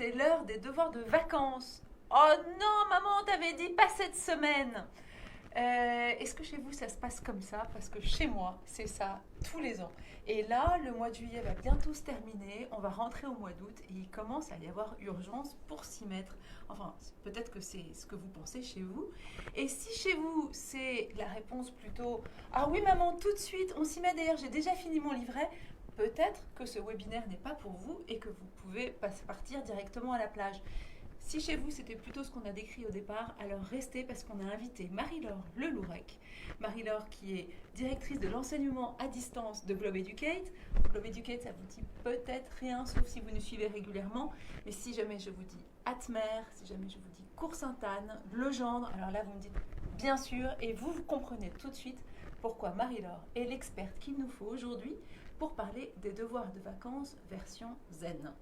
c'est l'heure des devoirs de vacances. Oh non, maman, t'avais dit pas cette semaine. Est-ce que chez vous ça se passe comme ça? Parce que chez moi, c'est ça tous les ans. Et là, le mois de juillet va bientôt se terminer, on va rentrer au mois d'août et il commence à y avoir urgence pour s'y mettre. Enfin, peut-être que c'est ce que vous pensez chez vous. Et si chez vous, c'est la réponse plutôt ah oui maman, tout de suite, on s'y met d'ailleurs, j'ai déjà fini mon livret, peut-être que ce webinaire n'est pas pour vous et que vous pouvez partir directement à la plage. Si chez vous c'était plutôt ce qu'on a décrit au départ, alors restez parce qu'on a invité Marie-Laure Lelourec. Marie-Laure qui est directrice de l'enseignement à distance de Globe Educate. Globe Educate, ça vous dit peut-être rien, sauf si vous nous suivez régulièrement. Mais si jamais je vous dis Atmer, si jamais je vous dis Cours-Sainte-Anne, Legendre, alors là vous me dites bien sûr et vous comprenez tout de suite pourquoi Marie-Laure est l'experte qu'il nous faut aujourd'hui pour parler des devoirs de vacances version Zen.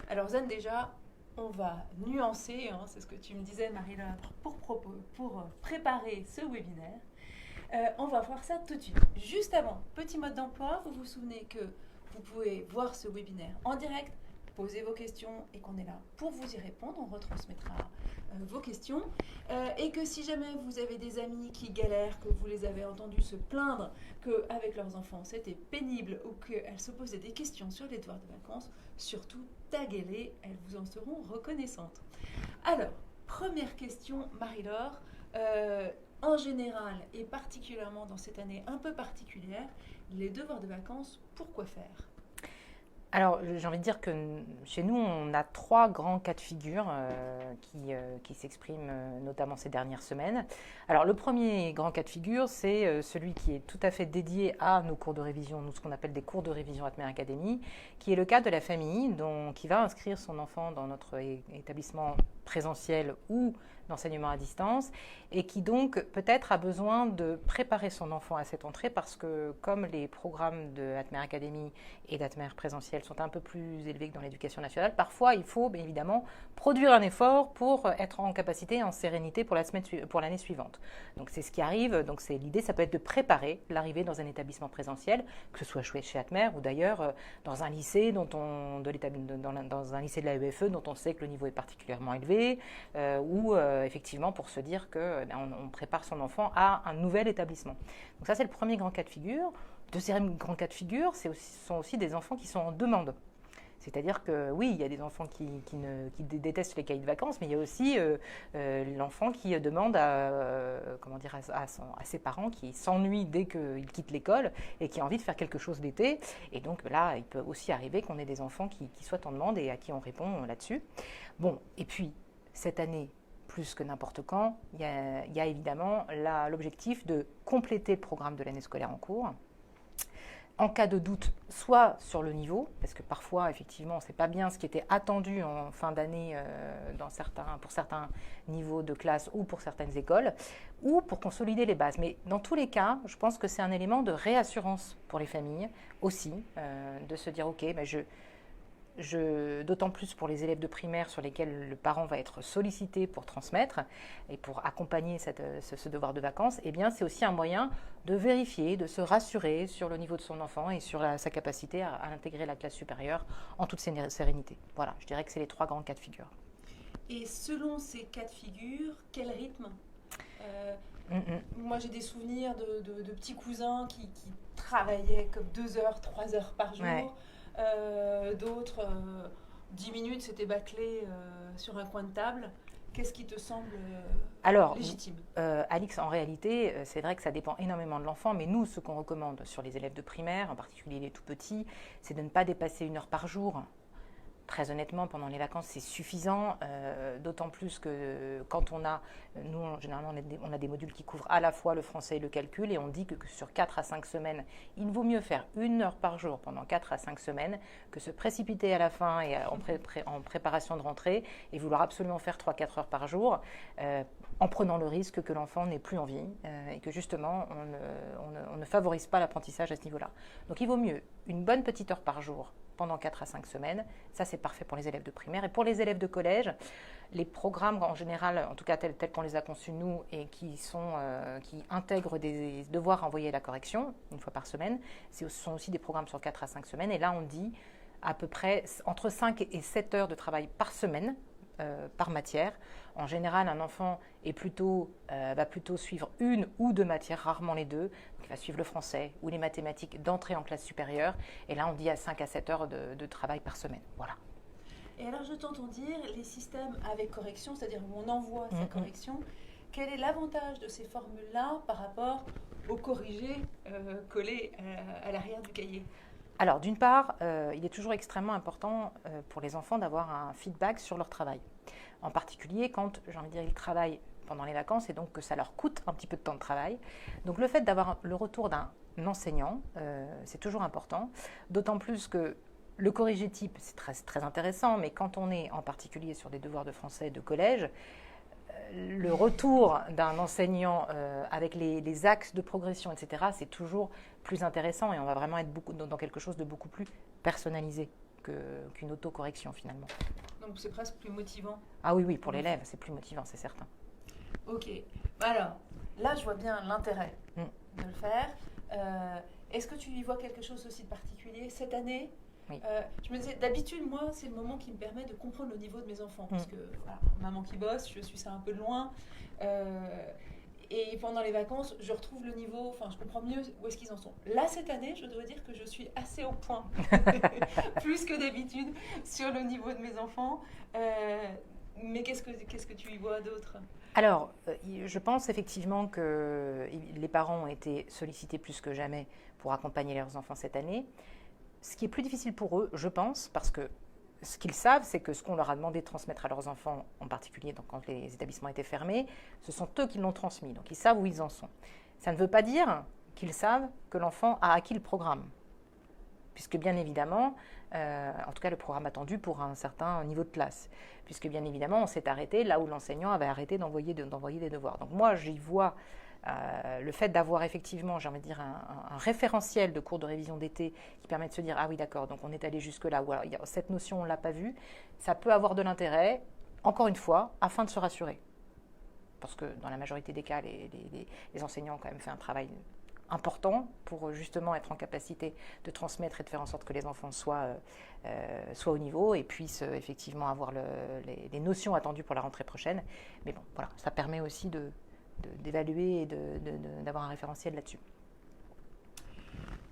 Alors Zen déjà, on va nuancer, hein, c'est ce que tu me disais Marie-Laure, pour préparer ce webinaire. On va voir ça tout de suite. Juste avant, petit mode d'emploi, vous vous souvenez que vous pouvez voir ce webinaire en direct, poser vos questions et qu'on est là pour vous y répondre. On retransmettra vos questions. Et que si jamais vous avez des amis qui galèrent, que vous les avez entendus se plaindre qu'avec leurs enfants c'était pénible ou qu'elles se posaient des questions sur les devoirs de vacances, surtout taguez-les, elles vous en seront reconnaissantes. Alors, première question, Marie-Laure. En général, et particulièrement dans cette année un peu particulière, les devoirs de vacances, pourquoi faire? Alors, j'ai envie de dire que chez nous, on a trois grands cas de figure qui s'expriment notamment ces dernières semaines. Alors, le premier grand cas de figure, c'est celui qui est tout à fait dédié à nos cours de révision, nous, ce qu'on appelle des cours de révision Atmer Academy, qui est le cas de la famille qui va inscrire son enfant dans notre établissement présentiel ou d'enseignement à distance et qui donc peut-être a besoin de préparer son enfant à cette entrée parce que comme les programmes de Atmer Academy et d'Atmer présentiel sont un peu plus élevés que dans l'éducation nationale, parfois il faut bien évidemment produire un effort pour être en capacité, en sérénité pour l'année suivante. Donc c'est ce qui arrive, donc c'est l'idée, ça peut être de préparer l'arrivée dans un établissement présentiel, que ce soit chez Atmer ou d'ailleurs dans un lycée dans un lycée de la EFE dont on sait que le niveau est particulièrement élevé, ou effectivement pour se dire qu'on prépare son enfant à un nouvel établissement. Donc ça c'est le premier grand cas de figure. Deuxième grand cas de figure, sont aussi des enfants qui sont en demande. C'est-à-dire que oui, il y a des enfants qui détestent les cahiers de vacances, mais il y a aussi l'enfant qui demande à ses parents qui s'ennuient dès qu'il quitte l'école et qui a envie de faire quelque chose d'été. Et donc là, il peut aussi arriver qu'on ait des enfants qui soient en demande et à qui on répond là-dessus. Bon, et puis cette année, plus que n'importe quand, il y a évidemment l'objectif de compléter le programme de l'année scolaire en cours. En cas de doute, soit sur le niveau, parce que parfois, effectivement, on ne sait pas bien ce qui était attendu en fin d'année pour certains niveaux de classe ou pour certaines écoles, ou pour consolider les bases. Mais dans tous les cas, je pense que c'est un élément de réassurance pour les familles aussi, de se dire, ok, d'autant plus pour les élèves de primaire sur lesquels le parent va être sollicité pour transmettre et pour accompagner ce devoir de vacances, eh bien, c'est aussi un moyen de vérifier, de se rassurer sur le niveau de son enfant et sur sa capacité à intégrer la classe supérieure en toute sérénité. Voilà, je dirais que c'est les trois grands cas de figure. Et selon ces cas de figure, quel rythme? Moi, j'ai des souvenirs de petits cousins qui travaillaient comme 2 heures, 3 heures par jour. Ouais. D'autres, 10 minutes, c'était bâclé sur un coin de table. Qu'est-ce qui te semble légitime? Alix, en réalité, c'est vrai que ça dépend énormément de l'enfant, mais nous, ce qu'on recommande sur les élèves de primaire, en particulier les tout petits, c'est de ne pas dépasser 1 heure par jour. Très honnêtement, pendant les vacances, c'est suffisant, d'autant plus que quand nous, généralement, on a des modules qui couvrent à la fois le français et le calcul, et on dit que sur 4 à 5 semaines, il vaut mieux faire 1 heure par jour pendant 4 à 5 semaines que se précipiter à la fin et en préparation de rentrée et vouloir absolument faire 3-4 heures par jour, en prenant le risque que l'enfant n'ait plus envie et que justement, on ne favorise pas l'apprentissage à ce niveau-là. Donc il vaut mieux une bonne petite heure par jour pendant 4 à 5 semaines. Ça, c'est parfait pour les élèves de primaire. Et pour les élèves de collège, les programmes en général, en tout cas tels qu'on les a conçus nous, et qui intègrent des devoirs à envoyer à la correction, 1 fois par semaine, ce sont aussi des programmes sur 4 à 5 semaines. Et là, on dit à peu près entre 5 et 7 heures de travail par semaine, par matière. En général, un enfant va plutôt suivre une ou deux matières, rarement les deux. Donc, il va suivre le français ou les mathématiques d'entrée en classe supérieure. Et là, on dit à 5 à 7 heures de travail par semaine. Voilà. Et alors, je t'entends dire les systèmes avec correction, c'est-à-dire où on envoie sa correction. Quel est l'avantage de ces formules-là par rapport au corrigé collé à l'arrière du cahier? Alors, d'une part, il est toujours extrêmement important pour les enfants d'avoir un feedback sur leur travail. En particulier quand, j'ai envie de dire, ils travaillent pendant les vacances et donc que ça leur coûte un petit peu de temps de travail. Donc, le fait d'avoir le retour d'un enseignant, c'est toujours important. D'autant plus que le corrigé type, c'est très, très intéressant, mais quand on est en particulier sur des devoirs de français de collège, le retour d'un enseignant avec les axes de progression, etc., c'est toujours plus intéressant et on va vraiment être dans quelque chose de beaucoup plus personnalisé qu'une autocorrection finalement. Donc c'est presque plus motivant. Ah oui, pour l'élève, c'est plus motivant, c'est certain. Ok. Alors, là, je vois bien l'intérêt de le faire. Est-ce que tu y vois quelque chose aussi de particulier cette année? Oui. Je me disais, d'habitude, moi, c'est le moment qui me permet de comprendre le niveau de mes enfants. Parce que, voilà, maman qui bosse, je suis ça un peu de loin. Et pendant les vacances, je retrouve le niveau, enfin, je comprends mieux où est-ce qu'ils en sont. Là, cette année, je dois dire que je suis assez au point, plus que d'habitude, sur le niveau de mes enfants. Mais qu'est-ce que tu y vois d'autre? Alors, je pense effectivement que les parents ont été sollicités plus que jamais pour accompagner leurs enfants cette année. Ce qui est plus difficile pour eux, je pense, parce que ce qu'ils savent, c'est que ce qu'on leur a demandé de transmettre à leurs enfants, en particulier donc quand les établissements étaient fermés, ce sont eux qui l'ont transmis. Donc ils savent où ils en sont. Ça ne veut pas dire qu'ils savent que l'enfant a acquis le programme. Puisque bien évidemment, en tout cas le programme attendu pour un certain niveau de classe. Puisque bien évidemment, on s'est arrêté là où l'enseignant avait arrêté d'envoyer des devoirs. Donc moi, j'y vois le fait d'avoir effectivement, j'ai envie de dire, un référentiel de cours de révision d'été qui permet de se dire, ah oui d'accord, donc on est allé jusque-là, ou alors cette notion on ne l'a pas vue, ça peut avoir de l'intérêt, encore une fois, afin de se rassurer. Parce que dans la majorité des cas, les enseignants ont quand même fait un travail important pour justement être en capacité de transmettre et de faire en sorte que les enfants soient au niveau et puissent effectivement avoir les notions attendues pour la rentrée prochaine. Mais bon, voilà, ça permet aussi d'évaluer et d'avoir un référentiel là-dessus.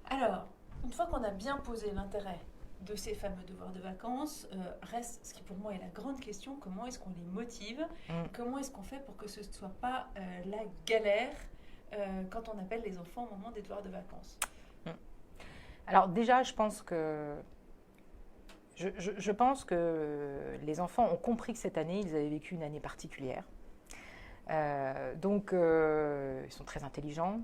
Alors, une fois qu'on a bien posé l'intérêt de ces fameux devoirs de vacances, reste ce qui pour moi est la grande question, comment est-ce qu'on les motive? Comment est-ce qu'on fait pour que ce ne soit pas la galère quand on appelle les enfants au moment des devoirs de vacances? Alors déjà, je pense que les enfants ont compris que cette année, ils avaient vécu une année particulière. Donc, ils sont très intelligents.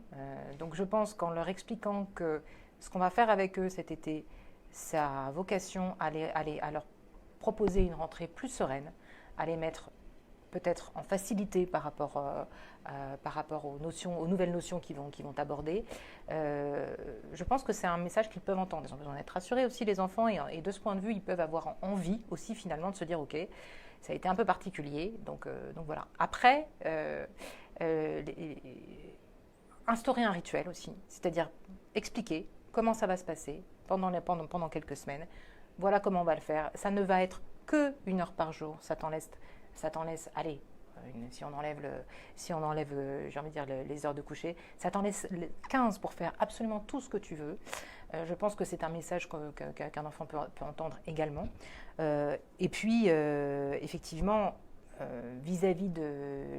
Donc, je pense qu'en leur expliquant que ce qu'on va faire avec eux cet été, ça a vocation à leur proposer une rentrée plus sereine, à les mettre peut-être en facilité par rapport aux nouvelles notions qu'ils vont aborder. Je pense que c'est un message qu'ils peuvent entendre. Ils ont besoin d'être rassurés aussi, les enfants, et de ce point de vue, ils peuvent avoir envie aussi finalement de se dire, ok, ça a été un peu particulier, donc voilà. Après, instaurer un rituel aussi, c'est-à-dire expliquer comment ça va se passer pendant quelques semaines. Voilà comment on va le faire. Ça ne va être que 1 heure par jour. Ça t'en laisse, allez, si on enlève, j'ai envie de dire, les heures de coucher, ça t'en laisse 15 pour faire absolument tout ce que tu veux. Je pense que c'est un message qu'un enfant peut entendre également. Et puis, effectivement, vis-à-vis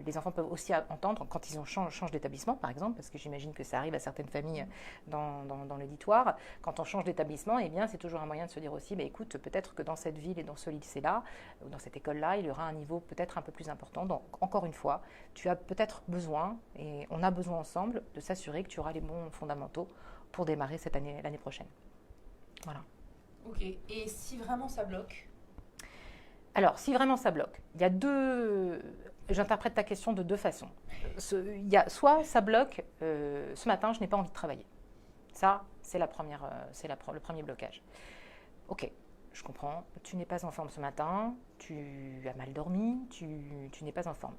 les enfants peuvent aussi entendre quand ils changent d'établissement, par exemple, parce que j'imagine que ça arrive à certaines familles dans l'auditoire. Quand on change d'établissement, eh bien, c'est toujours un moyen de se dire aussi, bah, écoute, peut-être que dans cette ville et dans ce lycée-là, ou dans cette école-là, il y aura un niveau peut-être un peu plus important. Donc, encore une fois, tu as peut-être besoin, et on a besoin ensemble, de s'assurer que tu auras les bons fondamentaux pour démarrer l'année prochaine. Voilà. Ok, et si vraiment ça bloque? Alors, si vraiment ça bloque, il y a j'interprète ta question de deux façons. Il y a soit ça bloque, ce matin, je n'ai pas envie de travailler. Ça, c'est le premier blocage. Ok, je comprends, tu n'es pas en forme ce matin, tu as mal dormi, tu n'es pas en forme.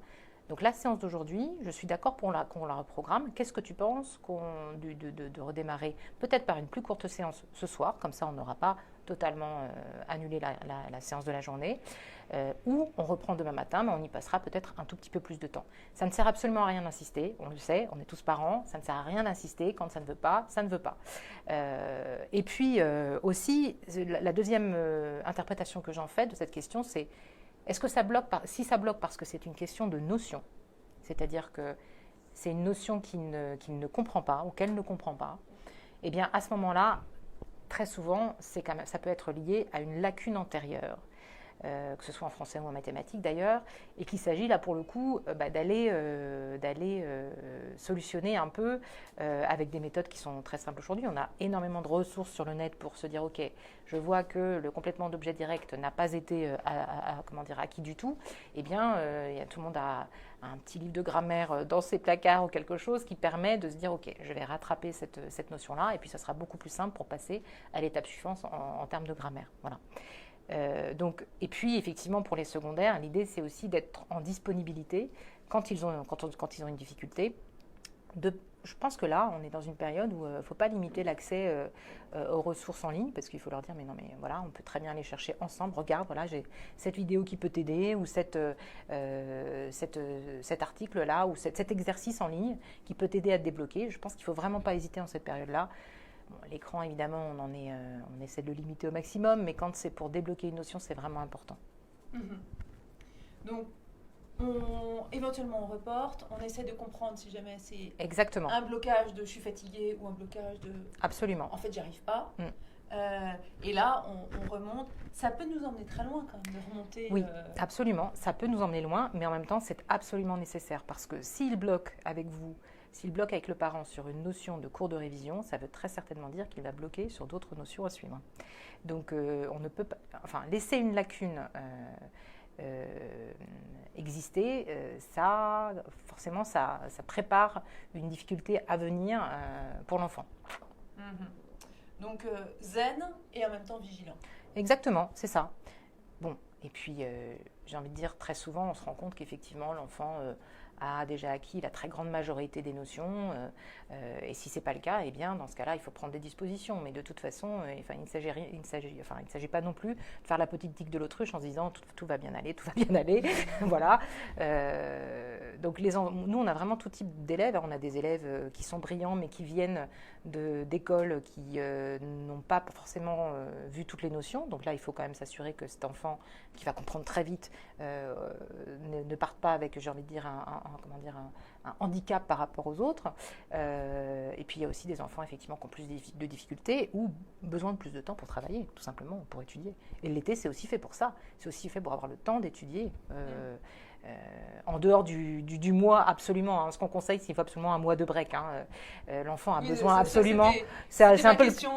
Donc la séance d'aujourd'hui, je suis d'accord pour qu'on la reprogramme. Qu'est-ce que tu penses de redémarrer peut-être par une plus courte séance ce soir, comme ça on n'aura pas totalement annulé la séance de la journée, ou on reprend demain matin, mais on y passera peut-être un tout petit peu plus de temps. Ça ne sert absolument à rien d'insister, on le sait, on est tous parents, ça ne sert à rien d'insister, quand ça ne veut pas, ça ne veut pas. Et puis aussi, la deuxième interprétation que j'en fais de cette question, c'est est-ce que ça bloque, si ça bloque parce que c'est une question de notion, c'est-à-dire que c'est une notion qu'il ne comprend pas ou qu'elle ne comprend pas, eh bien à ce moment-là, très souvent, ça peut être lié à une lacune antérieure, que ce soit en français ou en mathématiques d'ailleurs, et qu'il s'agit là pour le coup d'aller solutionner un peu avec des méthodes qui sont très simples aujourd'hui. On a énormément de ressources sur le net pour se dire ok, je vois que le complétement d'objet direct n'a pas été acquis du tout. Eh bien, tout le monde a un petit livre de grammaire dans ses placards ou quelque chose qui permet de se dire ok, je vais rattraper cette notion-là et puis ça sera beaucoup plus simple pour passer à l'étape suivante en termes de grammaire. Voilà. Et puis effectivement pour les secondaires, l'idée c'est aussi d'être en disponibilité quand ils ont une difficulté. Je pense que là, on est dans une période où il ne faut pas limiter l'accès aux ressources en ligne parce qu'il faut leur dire mais non mais voilà, on peut très bien les chercher ensemble. Regarde, voilà, j'ai cette vidéo qui peut t'aider ou cet article là ou cet exercice en ligne qui peut t'aider à te débloquer. Je pense qu'il ne faut vraiment pas hésiter en cette période-là. Bon, l'écran, évidemment, on essaie de le limiter au maximum, mais quand c'est pour débloquer une notion, c'est vraiment important. Donc, éventuellement, on reporte, on essaie de comprendre si jamais c'est exactement un blocage de « je suis fatiguée » ou un blocage de « absolument en fait, j'y arrive pas ». Et là, on remonte. Ça peut nous emmener très loin quand même de remonter. Oui, absolument. Ça peut nous emmener loin, mais en même temps, c'est absolument nécessaire parce que s'il bloque avec vous, s'il bloque avec le parent sur une notion de cours de révision, ça veut très certainement dire qu'il va bloquer sur d'autres notions à suivre. Donc, on ne peut pas, laisser une lacune exister, forcément, ça prépare une difficulté à venir pour l'enfant. Donc, zen et en même temps vigilant. Exactement, c'est ça. Bon, et puis, j'ai envie de dire, très souvent, on se rend compte qu'effectivement, l'enfant a déjà acquis la très grande majorité des notions. Et si ce n'est pas le cas, eh bien, dans ce cas-là, il faut prendre des dispositions. Mais de toute façon, il ne s'agit pas non plus de faire la petite tique de l'autruche en se disant tout va bien aller, tout va bien aller. Voilà. Donc, nous, on a vraiment tout type d'élèves. On a des élèves qui sont brillants, mais qui viennent d'écoles qui n'ont pas forcément vu toutes les notions. Donc là, il faut quand même s'assurer que cet enfant, qui va comprendre très vite, ne parte pas avec, j'ai envie de dire, un handicap par rapport aux autres. Et puis il y a aussi des enfants effectivement qui ont plus de difficultés ou besoin de plus de temps pour travailler, tout simplement, pour étudier. Et l'été, c'est aussi fait pour ça. C'est aussi fait pour avoir le temps d'étudier. En dehors du mois, absolument. Ce qu'on conseille, c'est qu'il faut absolument un mois de break. L'enfant a besoin absolument. C'est un peu question.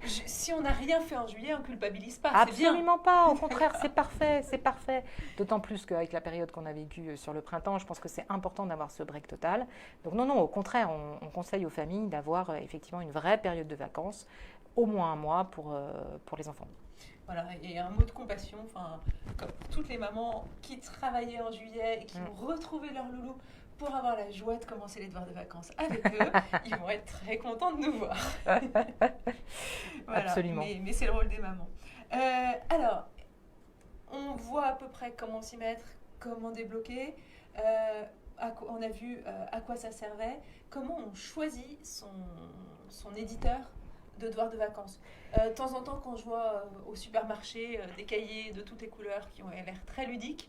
Si on n'a rien fait en juillet, on ne culpabilise pas. Absolument pas. Au contraire, c'est parfait, c'est parfait. D'autant plus qu'avec la période qu'on a vécue sur le printemps, je pense que c'est important d'avoir ce break total. Donc non, au contraire, on conseille aux familles d'avoir effectivement une vraie période de vacances, au moins un mois pour les enfants. Voilà, et un mot de compassion, comme pour toutes les mamans qui travaillaient en juillet et qui ont retrouvé leur loulou pour avoir la joie de commencer les devoirs de vacances avec eux, ils vont être très contents de nous voir. Voilà, absolument. Mais c'est le rôle des mamans. Alors, on voit à peu près comment s'y mettre, comment débloquer. On a vu à quoi ça servait. Comment on choisit son éditeur de devoirs de vacances. De temps en temps, quand je vois au supermarché des cahiers de toutes les couleurs qui ont l'air très ludiques,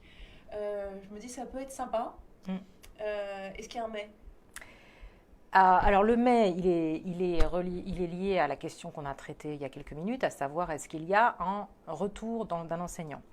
je me dis ça peut être sympa. Est-ce qu'il y a un mais ? Alors le mais, il est lié à la question qu'on a traitée il y a quelques minutes, à savoir est-ce qu'il y a un retour d'un enseignant.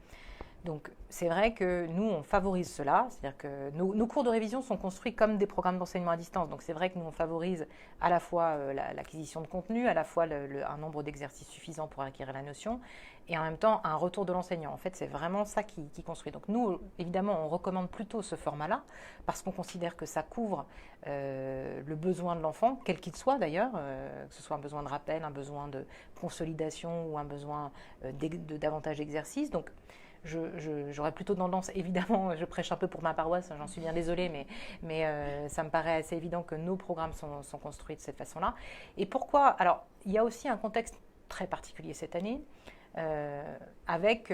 Donc, c'est vrai que nous, on favorise cela, c'est-à-dire que nos cours de révision sont construits comme des programmes d'enseignement à distance. Donc, c'est vrai que nous, on favorise à la fois l'acquisition de contenu, à la fois un nombre d'exercices suffisants pour acquérir la notion, et en même temps, un retour de l'enseignant. En fait, c'est vraiment ça qui construit. Donc, nous, évidemment, on recommande plutôt ce format-là, parce qu'on considère que ça couvre le besoin de l'enfant, quel qu'il soit d'ailleurs, que ce soit un besoin de rappel, un besoin de consolidation ou un besoin de davantage d'exercices. Donc, j'aurais plutôt tendance, évidemment, je prêche un peu pour ma paroisse, j'en suis bien désolée, mais ça me paraît assez évident que nos programmes sont construits de cette façon-là. Et pourquoi? Alors, il y a aussi un contexte très particulier cette année, avec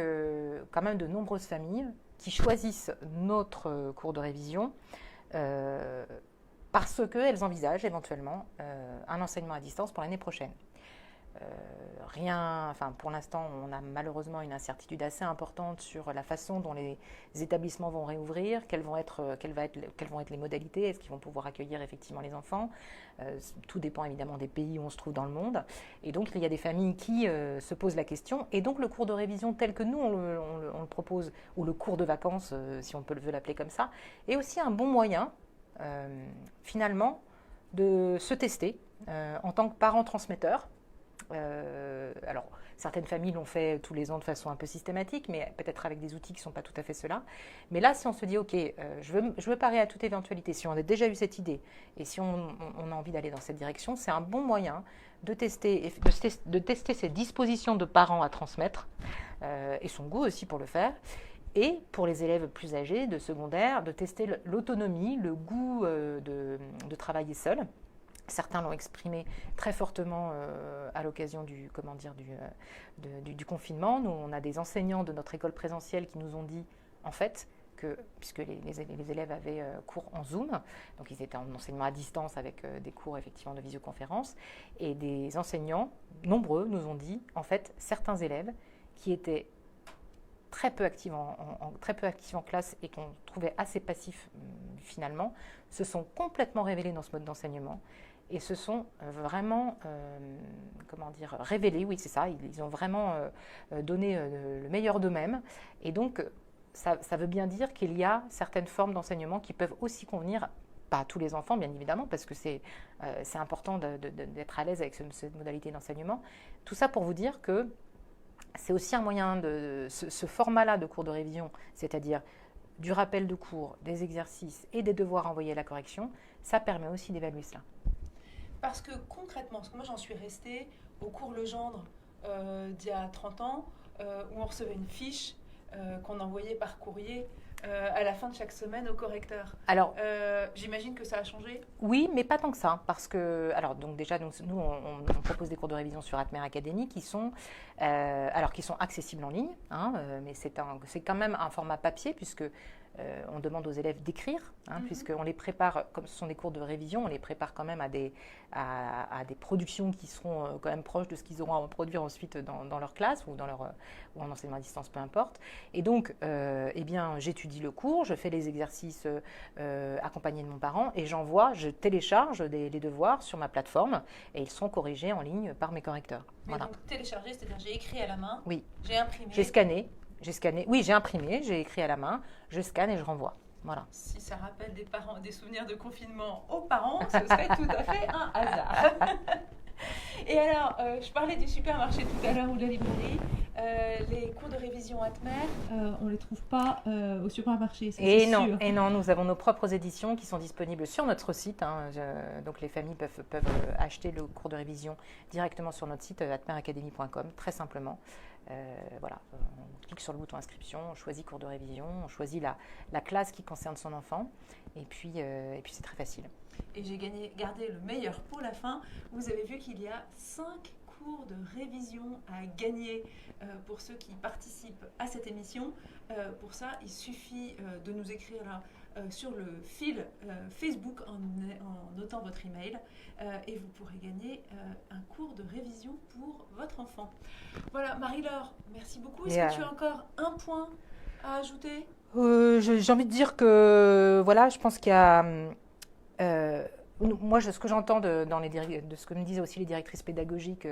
quand même de nombreuses familles qui choisissent notre cours de révision parce qu'elles envisagent éventuellement un enseignement à distance pour l'année prochaine. Pour l'instant, on a malheureusement une incertitude assez importante sur la façon dont les établissements vont réouvrir, quelles vont être les modalités, est-ce qu'ils vont pouvoir accueillir effectivement les enfants. Tout dépend évidemment des pays où on se trouve dans le monde. Et donc, il y a des familles qui se posent la question. Et donc, le cours de révision tel que nous, on le propose, ou le cours de vacances, si on veut l'appeler comme ça, est aussi un bon moyen, finalement, de se tester en tant que parent transmetteur. Alors, certaines familles l'ont fait tous les ans de façon un peu systématique, mais peut-être avec des outils qui ne sont pas tout à fait ceux-là. Mais là, si on se dit, OK, je veux parer à toute éventualité, si on a déjà eu cette idée et si on a envie d'aller dans cette direction, c'est un bon moyen de tester ses dispositions de parents à transmettre et son goût aussi pour le faire. Et pour les élèves plus âgés de secondaire, de tester l'autonomie, le goût de travailler seul. Certains l'ont exprimé très fortement à l'occasion du confinement. Nous, on a des enseignants de notre école présentielle qui nous ont dit, en fait, que, puisque les élèves avaient cours en Zoom, donc ils étaient en enseignement à distance avec des cours effectivement de visioconférence, et des enseignants nombreux nous ont dit, en fait, certains élèves qui étaient très peu actifs en classe et qu'on trouvait assez passifs finalement, se sont complètement révélés dans ce mode d'enseignement. Et se sont vraiment, révélés, oui c'est ça, ils ont vraiment donné le meilleur d'eux-mêmes. Et donc, ça veut bien dire qu'il y a certaines formes d'enseignement qui peuvent aussi convenir, pas à tous les enfants bien évidemment, parce que c'est important d'être à l'aise avec cette modalité d'enseignement. Tout ça pour vous dire que c'est aussi un moyen ce format-là de cours de révision, c'est-à-dire du rappel de cours, des exercices et des devoirs envoyés à la correction, ça permet aussi d'évaluer cela. Parce que concrètement, parce que moi j'en suis restée au cours Legendre d'il y a 30 ans, où on recevait une fiche qu'on envoyait par courrier à la fin de chaque semaine au correcteur. Alors, j'imagine que ça a changé. Oui, mais pas tant que ça, parce que donc déjà nous on propose des cours de révision sur Atmer Academy qui sont accessibles en ligne, mais c'est quand même un format papier puisque on demande aux élèves d'écrire, puisqu'on les prépare, comme ce sont des cours de révision, on les prépare quand même à des productions qui seront quand même proches de ce qu'ils auront à produire ensuite dans leur classe ou ou en enseignement à distance, peu importe. Et donc, j'étudie le cours, je fais les exercices accompagnés de mon parent et je télécharge les devoirs sur ma plateforme et ils sont corrigés en ligne par mes correcteurs. Mais voilà. Donc télécharger, c'est-à-dire j'ai écrit à la main, oui. J'ai imprimé. J'ai scanné, oui, j'ai imprimé, j'ai écrit à la main, je scanne et je renvoie. Voilà. Si ça rappelle des souvenirs de confinement aux parents, ce serait tout à fait un hasard. Et alors, je parlais du supermarché tout à l'heure ou de la librairie. Les cours de révision Atmer, on ne les trouve pas au supermarché, c'est sûr. Et non, nous avons nos propres éditions qui sont disponibles sur notre site. Donc les familles peuvent acheter le cours de révision directement sur notre site atmeracademy.com, très simplement. On clique sur le bouton inscription, on choisit cours de révision, on choisit la classe qui concerne son enfant, et puis c'est très facile. Et j'ai gardé le meilleur pour la fin. Vous avez vu qu'il y a 5 cours de révision à gagner pour ceux qui participent à cette émission. Pour ça, il suffit de nous écrire là, sur le fil Facebook en notant votre email et vous pourrez gagner un cours de révision pour votre enfant. Voilà, Marie-Laure, merci beaucoup. Est-ce que tu as encore un point à ajouter ? J'ai envie de dire que voilà, je pense qu'il y a... moi, ce que j'entends de ce que me disaient aussi les directrices pédagogiques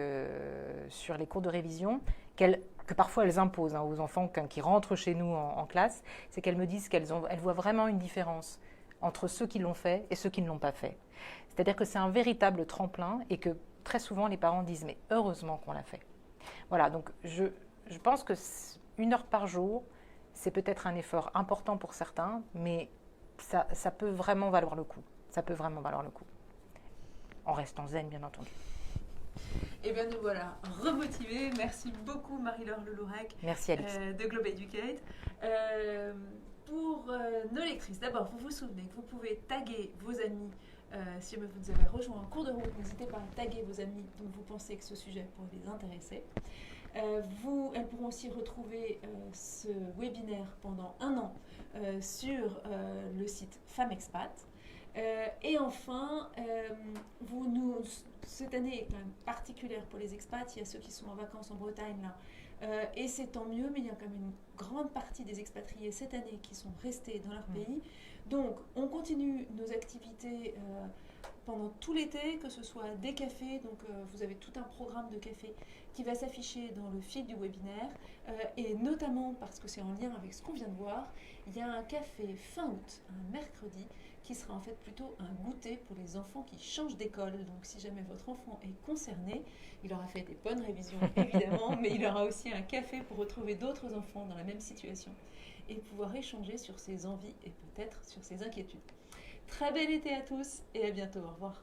sur les cours de révision, que parfois elles imposent aux enfants qui rentrent chez nous en classe, c'est qu'elles me disent qu'elles voient vraiment une différence entre ceux qui l'ont fait et ceux qui ne l'ont pas fait. C'est-à-dire que c'est un véritable tremplin et que très souvent les parents disent « mais heureusement qu'on l'a fait ». Voilà, donc je pense que 1 heure par jour, c'est peut-être un effort important pour certains, mais ça peut vraiment valoir le coup. Ça peut vraiment valoir le coup. En restant zen, bien entendu. Et bien nous voilà remotivés. Merci beaucoup Marie-Laure Lelourec Merci Alice. de Globe Educate. Pour nos lectrices, d'abord vous vous souvenez que vous pouvez taguer vos amis. Si vous avez rejoint un cours de route, n'hésitez pas à taguer vos amis dont vous pensez que ce sujet pourrait les intéresser. Elles pourront aussi retrouver ce webinaire pendant 1 an sur le site Femmes Expat. Et enfin, cette année est quand même particulière pour les expats. Il y a ceux qui sont en vacances en Bretagne là. Et c'est tant mieux, mais il y a quand même une grande partie des expatriés cette année qui sont restés dans leur pays. Donc, on continue nos activités pendant tout l'été, que ce soit des cafés. Donc, vous avez tout un programme de cafés qui va s'afficher dans le fil du webinaire. Et notamment, parce que c'est en lien avec ce qu'on vient de voir, il y a un café fin août, un mercredi, qui sera en fait plutôt un goûter pour les enfants qui changent d'école. Donc si jamais votre enfant est concerné, il aura fait des bonnes révisions évidemment, mais il aura aussi un café pour retrouver d'autres enfants dans la même situation et pouvoir échanger sur ses envies et peut-être sur ses inquiétudes. Très bel été à tous et à bientôt, au revoir.